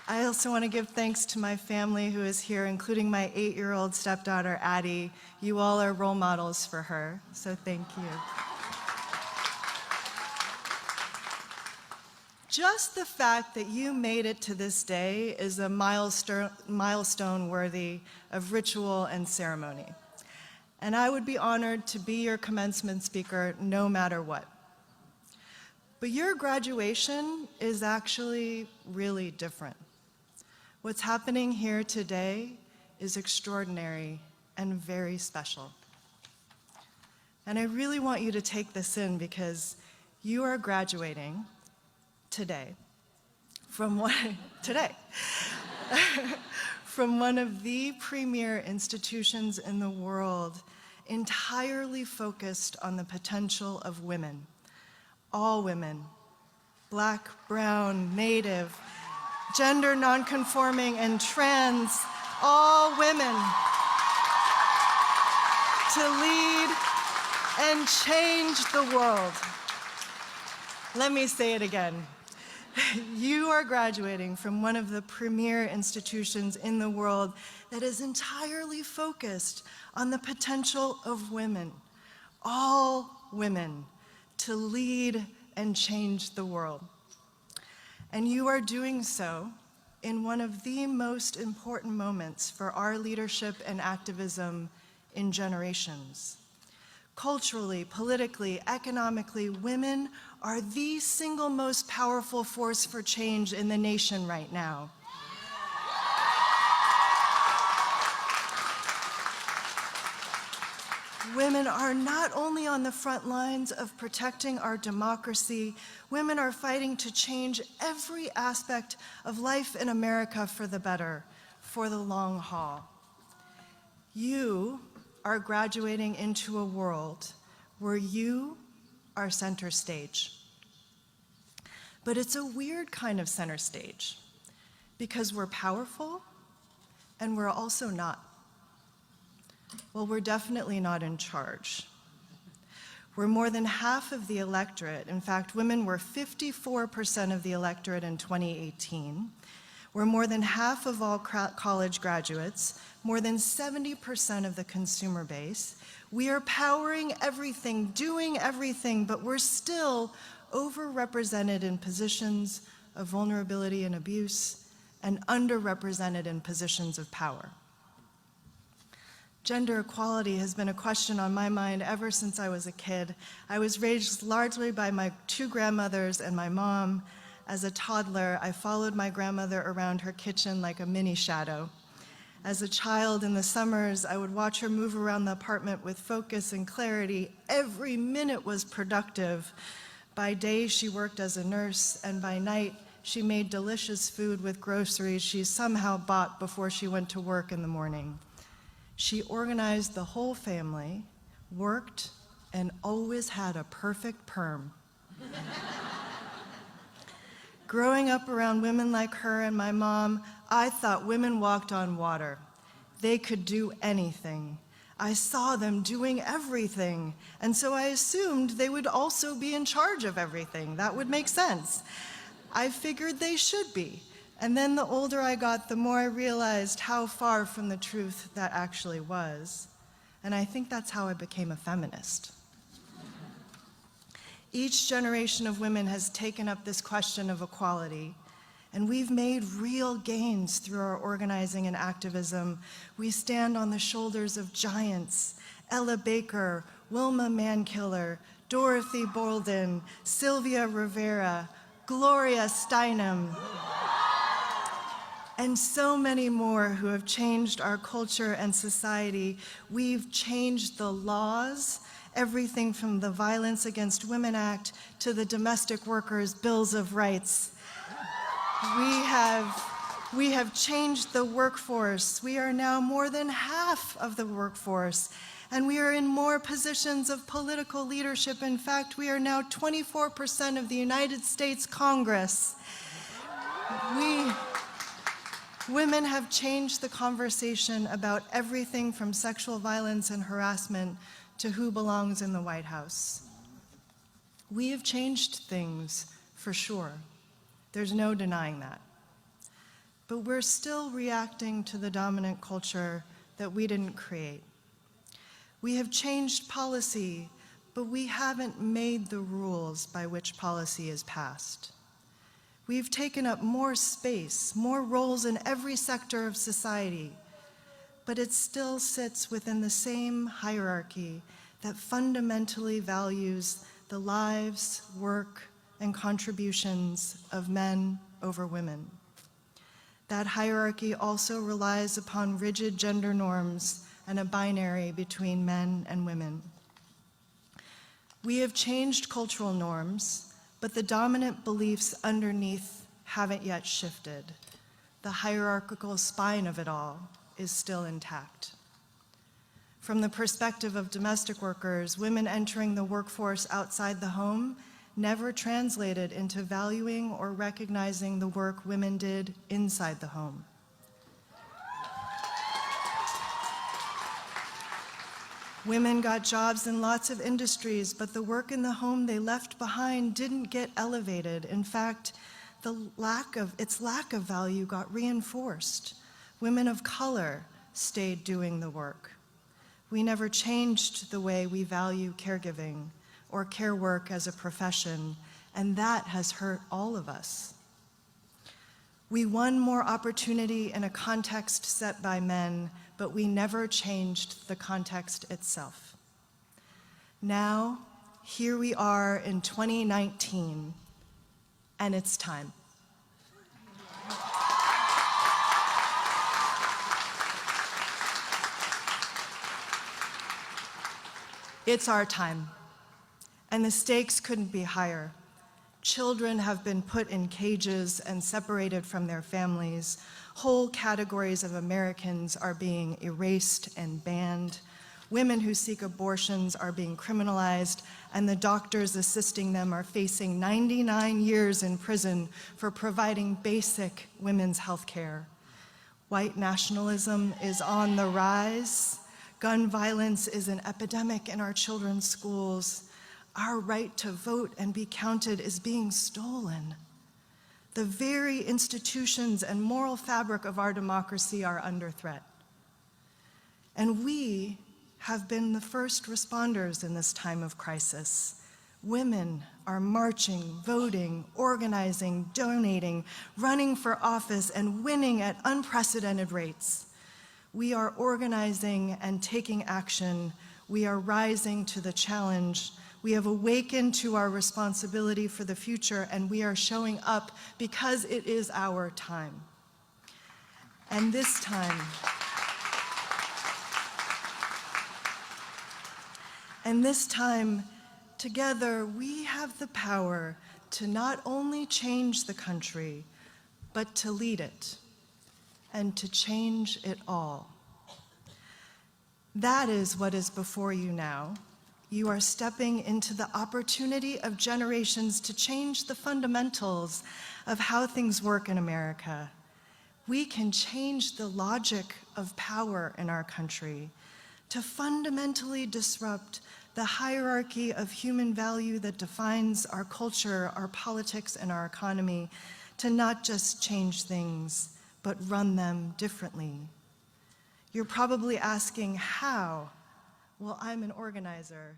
I also want to give thanks to my family who is here, including my 8-year-old stepdaughter, Addie. You all are role models for her, so thank you. Just the fact that you made it to this day is a milestone worthy of ritual and ceremony. And I would be honored to be your commencement speaker no matter what. But your graduation is actually really different. What's happening here today is extraordinary and very special. And I really want you to take this in because you are graduating today from one of the premier institutions in the world entirely focused on the potential of women. All women, Black, brown, Native, gender nonconforming, and trans, all women, to lead and change the world. Let me say it again. You are graduating from one of the premier institutions in the world that is entirely focused on the potential of women, all women, to lead and change the world. And you are doing so in one of the most important moments for our leadership and activism in generations. Culturally, politically, economically, women are the single most powerful force for change in the nation right now. Women are not only on the front lines of protecting our democracy, women are fighting to change every aspect of life in America for the better, for the long haul. You are graduating into a world where you are center stage. But it's a weird kind of center stage because we're powerful and we're also not. Well, we're definitely not in charge. We're more than half of the electorate. In fact, women were 54% of the electorate in 2018. We're more than half of all college graduates, more than 70% of the consumer base. We are powering everything, doing everything, but we're still overrepresented in positions of vulnerability and abuse and underrepresented in positions of power. Gender equality has been a question on my mind ever since I was a kid. I was raised largely by my 2 grandmothers and my mom. As a toddler, I followed my grandmother around her kitchen like a mini shadow. As a child in the summers, I would watch her move around the apartment with focus and clarity. Every minute was productive. By day, she worked as a nurse, and by night, she made delicious food with groceries she somehow bought before she went to work in the morning. She organized the whole family, worked, and always had a perfect perm. Growing up around women like her and my mom, I thought women walked on water. They could do anything. I saw them doing everything, and so I assumed they would also be in charge of everything. That would make sense. I figured they should be. And then the older I got, the more I realized how far from the truth that actually was. And I think that's how I became a feminist. Each generation of women has taken up this question of equality, and we've made real gains through our organizing and activism. We stand on the shoulders of giants: Ella Baker, Wilma Mankiller, Dorothy Bolden, Sylvia Rivera, Gloria Steinem, and so many more who have changed our culture and society. We've changed the laws, everything from the Violence Against Women Act to the Domestic Workers' Bills of Rights. We have changed the workforce. We are now more than half of the workforce, and we are in more positions of political leadership. In fact, we are now 24% of the United States Congress. Women have changed the conversation about everything from sexual violence and harassment to who belongs in the White House. We have changed things, for sure. There's no denying that. but we're still reacting to the dominant culture that we didn't create. We have changed policy, but we haven't made the rules by which policy is passed. We've taken up more space, more roles in every sector of society, but it still sits within the same hierarchy that fundamentally values the lives, work, and contributions of men over women. That hierarchy also relies upon rigid gender norms and a binary between men and women. We have changed cultural norms, but the dominant beliefs underneath haven't yet shifted. The hierarchical spine of it all is still intact. From the perspective of domestic workers, women entering the workforce outside the home never translated into valuing or recognizing the work women did inside the home. Women got jobs in lots of industries, but the work in the home they left behind didn't get elevated. In fact, its lack of value got reinforced. Women of color stayed doing the work. We never changed the way we value caregiving or care work as a profession, and that has hurt all of us. We won more opportunity in a context set by men, but we never changed the context itself. Now, here we are in 2019, and it's time. It's our time, and the stakes couldn't be higher. Children have been put in cages and separated from their families. Whole categories of Americans are being erased and banned. Women who seek abortions are being criminalized, and the doctors assisting them are facing 99 years in prison for providing basic women's health care. White nationalism is on the rise. Gun violence is an epidemic in our children's schools. Our right to vote and be counted is being stolen. The very institutions and moral fabric of our democracy are under threat. And we have been the first responders in this time of crisis. Women are marching, voting, organizing, donating, running for office, and winning at unprecedented rates. We are organizing and taking action. We are rising to the challenge. We have awakened to our responsibility for the future, and we are showing up because it is our time. And this time, together, we have the power to not only change the country, but to lead it and to change it all. That is what is before you now. You are stepping into the opportunity of generations to change the fundamentals of how things work in America. We can change the logic of power in our country to fundamentally disrupt the hierarchy of human value that defines our culture, our politics, and our economy, to not just change things, but run them differently. You're probably asking, how? Well, I'm an organizer.